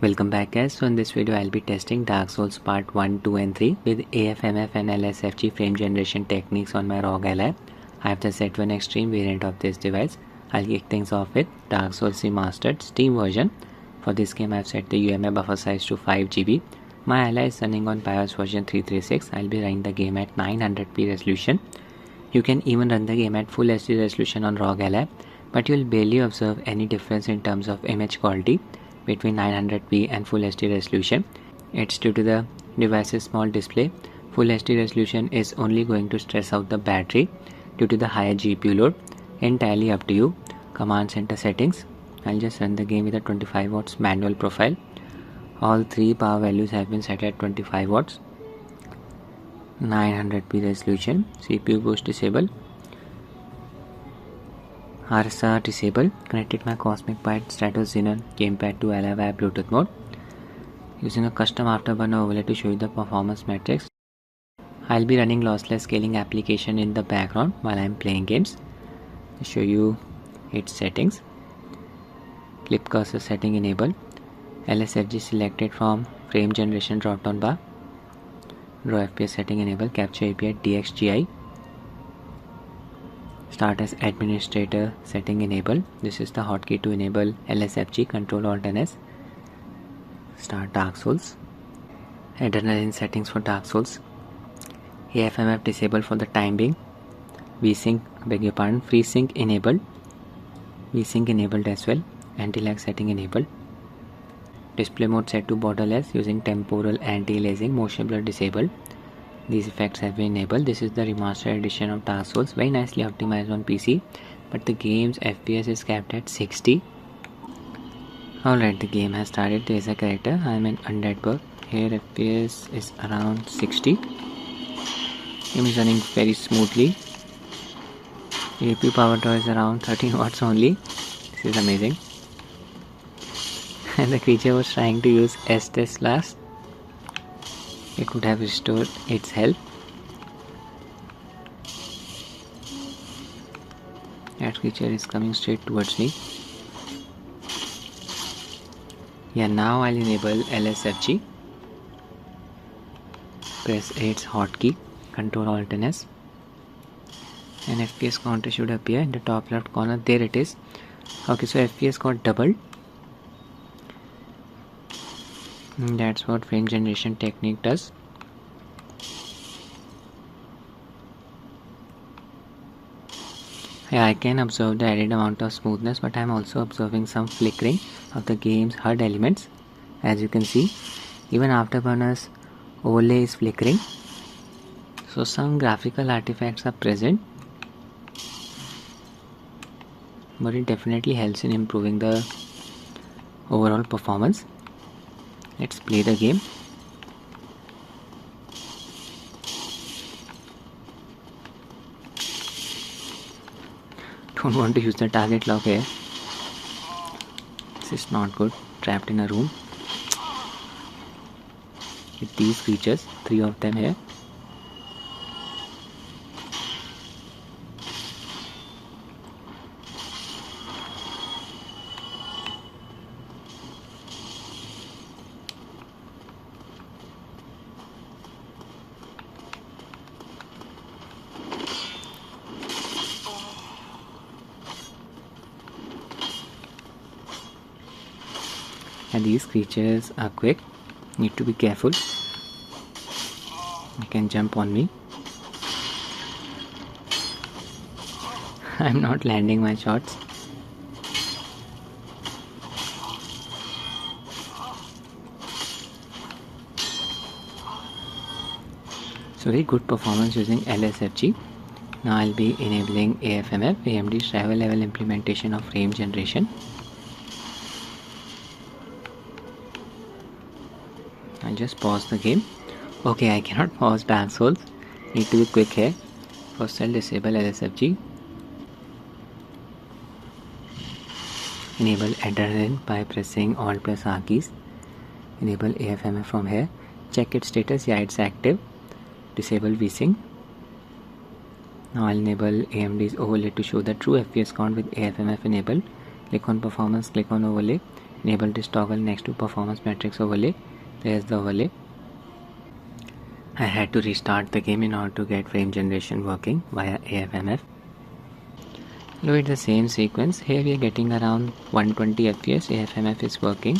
Welcome back guys. So in this video I'll be testing Dark Souls part 1, 2 and 3 with AFMF and LSFG frame generation techniques on my Rog Ally. I have the Z1E Extreme variant of this device. I'll kick things off with Dark Souls Remastered Steam version. For this game I've set the UMA buffer size to 5 GB. My Ally is running on BIOS version 336. I'll be running the game at 900p resolution. You can even run the game at full HD resolution on Rog Ally, but you'll barely observe any difference in terms of image quality between 900p and full HD resolution. It's due to the device's small display. Full HD resolution is only going to stress out the battery due to the higher GPU load. Entirely up to you. Command center settings. I'll just run the game with a 25 watts manual profile. All three power values have been set at 25 watts. 900p resolution. CPU boost disable. RSR disable. Connected my Cosmic Byte Stratos Xenon gamepad to Ally via Bluetooth mode. Using a custom afterburner overlay to show you the performance metrics. I'll be running lossless scaling application in the background while I'm playing games. To show you its settings. Clip cursor setting enable. LSFG selected from frame generation drop down bar. Raw FPS setting enable. Capture API DXGI. Start as administrator setting enable. This is the hotkey to enable LSFG Control Alt and S. Start Dark Souls. Adrenalin settings for Dark Souls. AFMF disable for the time being. VSync, beg your pardon, FreeSync enabled. VSync enabled as well. Anti-lag setting enabled. Display mode set to borderless using temporal anti-aliasing. Motion blur disabled. These effects have been enabled. This is the remastered edition of Dark Souls, very nicely optimized on PC, but the game's FPS is capped at 60. Alright, the game has started. There is a character. I am in Undead Berg. Here FPS is around 60. Game is running very smoothly. APU power draw is around 13 watts only. This is amazing. And the creature was trying to use S-Test last. It could have restored its health. That creature is coming straight towards me. Yeah, now I'll enable LSFG. Press its hotkey, Control Alt and S. And FPS counter should appear in the top left corner. There it is. Okay, so FPS got doubled. That's what frame generation technique does. Yeah, I can observe the added amount of smoothness, but I'm also observing some flickering of the game's HUD elements. As you can see, even Afterburner's overlay is flickering. So some graphical artifacts are present, but it definitely helps in improving the overall performance. Let's play the game. Don't want to use the target lock here. This is not good. Trapped in a room with these creatures, 3 of them here. And these creatures are quick. Need to be careful. They can jump on me. I'm not landing my shots. So very good performance using LSFG. Now I'll be enabling AFMF, AMD's driver level implementation of frame generation. I'll just pause the game. Okay, I cannot pause Dark Souls. Need to be quick here. First I'll disable LSFG. Enable Adrenalin by pressing Alt plus R keys. Enable AFMF from here. Check its status. Yeah, it's active. Disable VSync. Now I'll enable AMD's overlay to show the true FPS count with AFMF enabled. Click on performance, click on overlay. Enable this toggle next to performance matrix overlay. There's the overlay. I had to restart the game in order to get frame generation working via AFMF. Look at the same sequence. Here we are getting around 120 FPS. AFMF is working.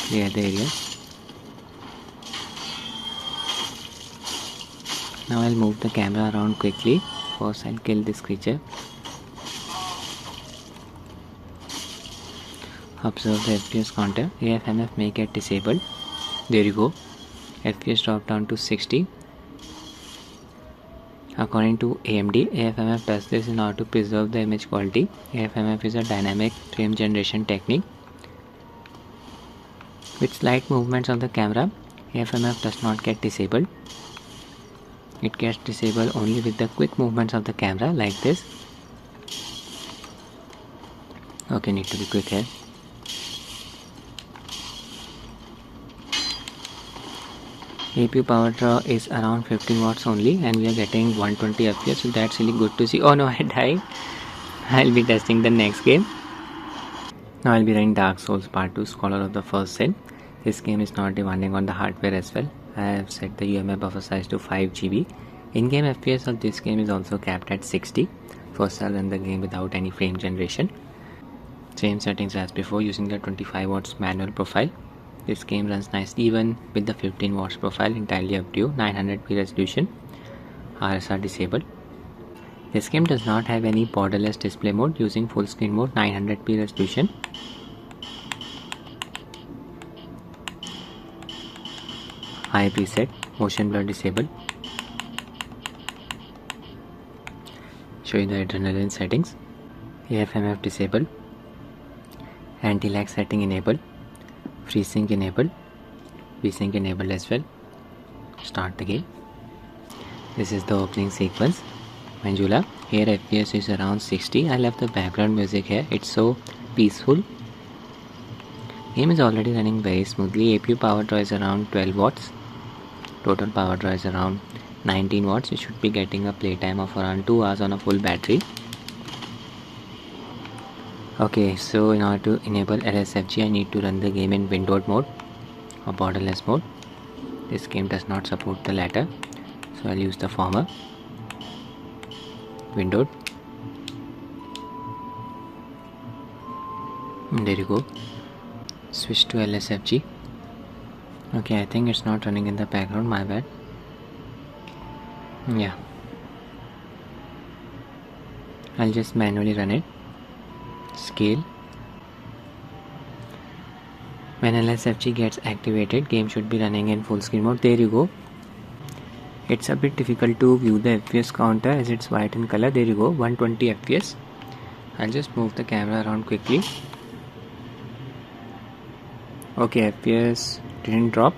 Clear the area. Now I'll move the camera around quickly. First I'll kill this creature. Observe the FPS counter. AFMF may get disabled. There you go. FPS dropped down to 60. According to AMD, AFMF does this in order to preserve the image quality. AFMF is a dynamic frame generation technique. With slight movements of the camera, AFMF does not get disabled. It gets disabled only with the quick movements of the camera like this. Okay, need to be quick here. APU power draw is around 15 watts only and we are getting 120 FPS, so that's really good to see. Oh no, I died. I'll be testing the next game. Now I'll be running Dark Souls Part 2 Scholar of the First Sin. This game is not demanding on the hardware as well. I have set the UMA buffer size to 5 GB. In-game FPS of this game is also capped at 60. First I'll run the game without any frame generation. Same settings as before using the 25 watts manual profile. This game runs nicely even with the 15 watts profile, entirely up to you. 900p resolution. RSR disabled. This game does not have any borderless display mode. Using full screen mode, 900p resolution. High preset. Motion blur disabled. Show you the Adrenalin settings. AFMF disabled. Anti-lag setting enabled. FreeSync enabled. VSync enabled as well. Start the game. This is the opening sequence. Manjula. Here FPS is around 60. I left the background music here. It's so peaceful. Game is already running very smoothly. APU power draw is around 12 watts. Total power draw is around 19 watts. You should be getting a playtime of around 2 hours on a full battery. Okay, so in order to enable LSFG, I need to run the game in windowed mode or borderless mode. This game does not support the latter, so I'll use the former. Windowed. And there you go. Switch to LSFG. Okay, I think it's not running in the background, my bad. Yeah. I'll just manually run it. Scale. When LSFG gets activated, game should be running in full screen mode. There you go. It's a bit difficult to view the FPS counter as it's white in color. There you go, 120 FPS. I'll just move the camera around quickly. Okay, FPS didn't drop.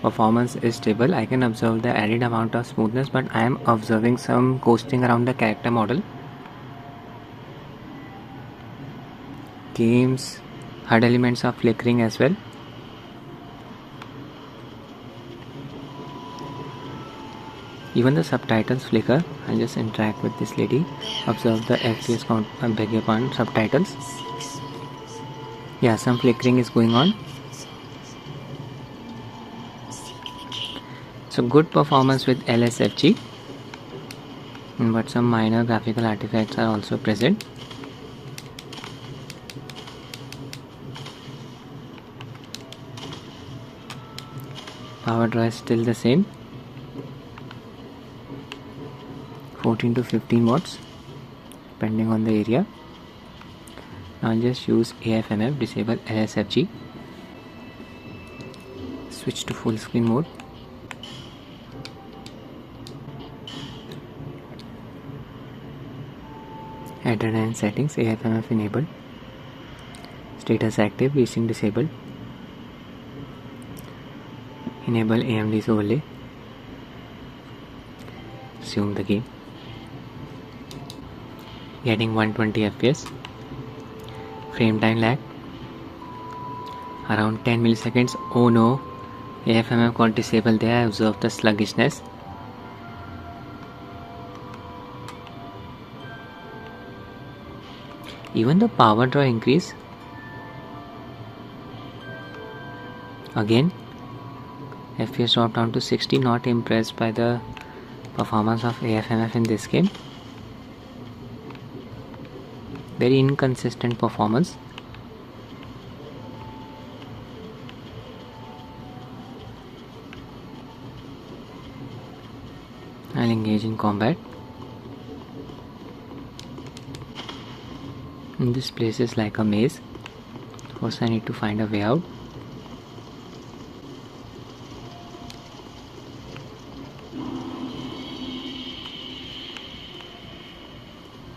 Performance is stable. I can observe the added amount of smoothness, but I am observing some coasting around the character model. Game's HUD elements are flickering as well. Even the subtitles flicker. I'll just interact with this lady. Observe the FPS count, beg your pardon, subtitles. Yeah, some flickering is going on. So good performance with LSFG, but some minor graphical artifacts are also present. Power draw is still the same, 14 to 15 watts depending on the area. Now I'll just use AFMF, disable LSFG, switch to full screen mode. Adrenalin settings, AFMF enabled, status active, VSync disabled. Enable AMD's overlay. Resume the game. Getting 120 FPS. Frame time lag around 10 milliseconds. Oh no, AFMF got disabled there. I observed the sluggishness. Even the power draw increase. Again, FPS dropped down to 60. Not impressed by the performance of AFMF in this game. Very inconsistent performance. I'll engage in combat. This place is like a maze. First I need to find a way out.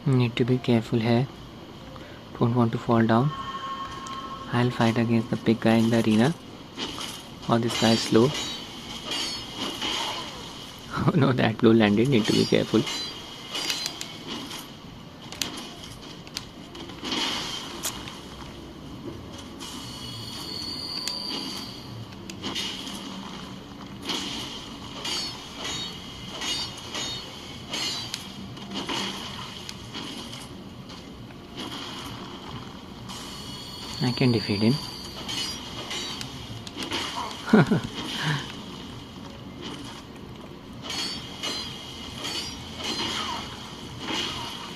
Need to be careful here. Don't want to fall down. I'll fight against the big guy in the arena. Oh, this guy is slow. Oh no, that blow landed. Need to be careful. I can defeat him.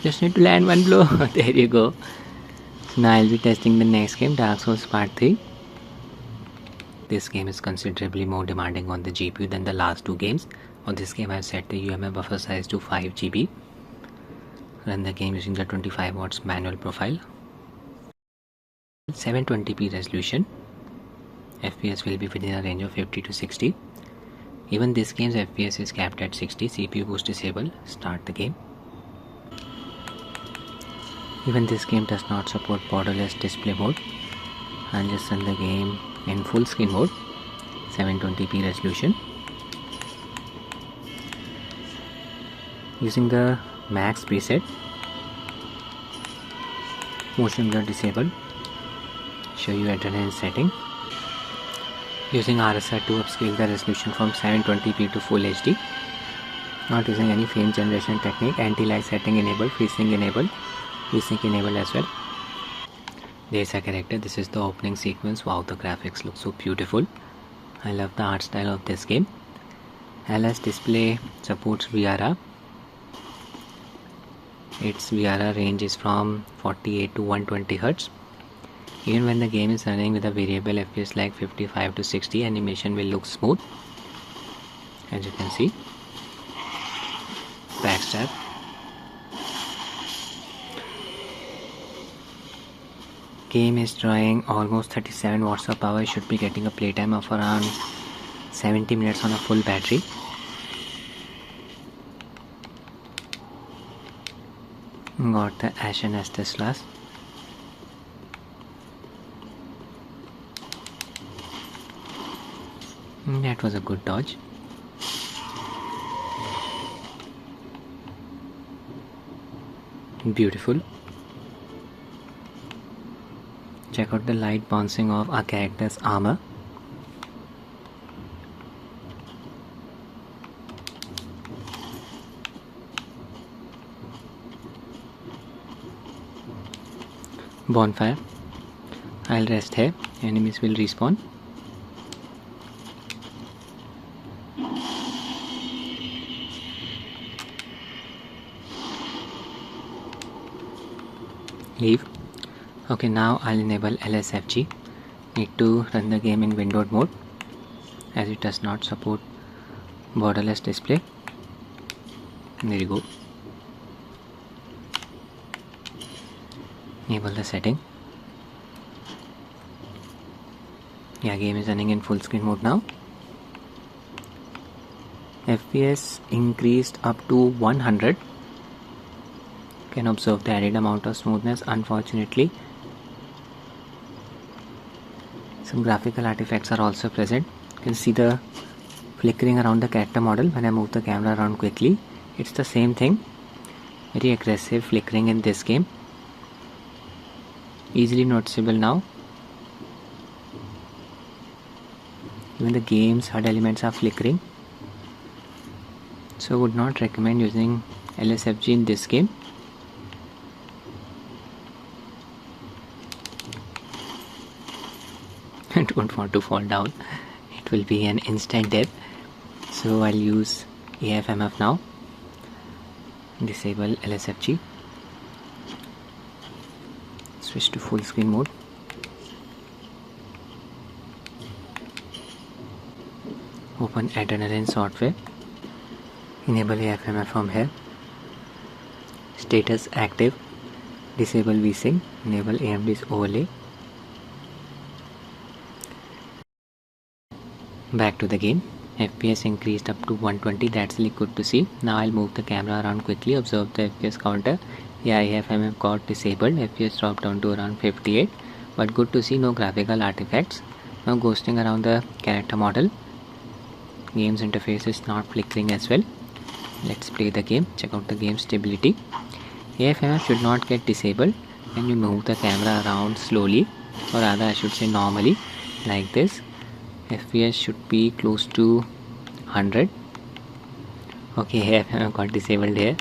Just need to land one blow. There you go. So now I'll be testing the next game, Dark Souls Part 3. This game is considerably more demanding on the GPU than the last two games. On this game I've set the UMF buffer size to 5 GB. Run the game using the 25 watts manual profile. 720p resolution. FPS will be within a range of 50 to 60. Even this game's FPS is capped at 60. CPU boost disable. Start the game. Even this game does not support borderless display mode. I'll just run the game in full screen mode. 720p resolution. Using the max preset. Motion blur disabled. Show you Adrenalin setting. Using RSR to upscale the resolution from 720p to full HD. Not using any frame generation technique. Anti-lag setting enabled. FreeSync enabled. FreeSync enabled as well. There's a character. This is the opening sequence. Wow, the graphics look so beautiful. I love the art style of this game. LS display supports VRR. Its VRR range is from 48 to 120 Hz. Even when the game is running with a variable FPS like 55 to 60, animation will look smooth. As you can see. Backstab. Game is drawing almost 37 watts of power. Should be getting a playtime of around 70 minutes on a full battery. Got the Ashen Estes class. That was a good dodge. Beautiful. Check out the light bouncing off our character's armor. Bonfire. I'll rest here. Enemies will respawn. Leave. Okay, now I'll enable LSFG. Need to run the game in windowed mode as it does not support borderless display. There you go. Enable the setting. Yeah, game is running in full screen mode now. FPS increased up to 100. Can observe the added amount of smoothness. Unfortunately, some graphical artifacts are also present. You can see the flickering around the character model when I move the camera around quickly. It's the same thing. Very aggressive flickering in this game. Easily noticeable now. Even the game's HUD elements are flickering. So I would not recommend using LSFG in this game. don't want to fall down, it will be an instant death. So I'll use AFMF now. Disable LSFG, switch to full screen mode. Open Adrenalin software, enable AFMF from here. Status active, disable VSync, enable AMD's overlay. Back to the game. FPS increased up to 120, that's really good to see. Now I'll move the camera around quickly, observe the FPS counter. Yeah, AFMF got disabled, FPS dropped down to around 58, but good to see no graphical artifacts. Now ghosting around the character model. Game's interface is not flickering as well. Let's play the game, check out the game stability. AFMF should not get disabled when you move the camera around slowly, or rather I should say normally, like this. FPS should be close to 100. Okay, AFMF got disabled here.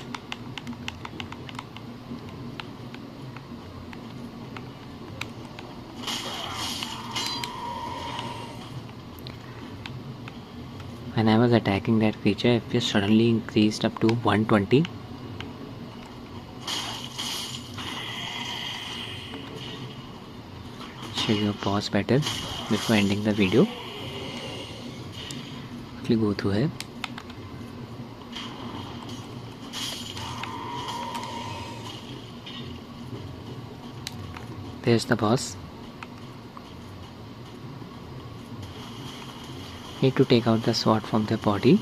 When I was attacking that creature, FPS suddenly increased up to 120. Show you a pause better before ending the video. Quickly go through here. There's the boss. Need to take out the sword from the body.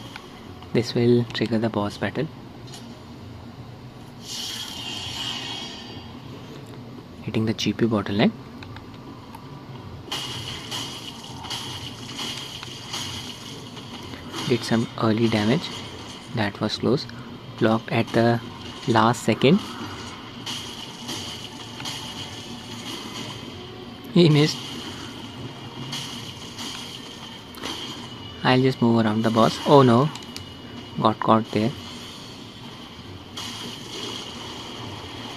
This will trigger the boss battle. Hitting the GPU bottleneck. Did some early damage. That was close. Blocked at the last second. He missed. I'll just move around the boss. Oh no, got caught there.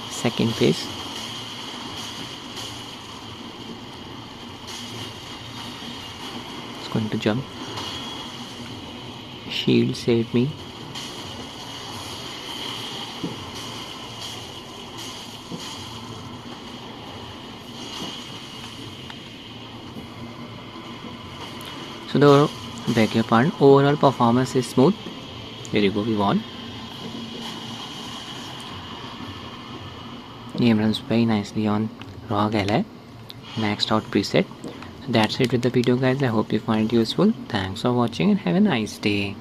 Second phase. It's going to jump. Shield saved me. So the beg your pardon, overall performance is smooth. There you go, we won. Game runs very nicely on Rog Ally, maxed out preset. So that's it with the video guys. I hope you find it useful. Thanks for watching and have a nice day.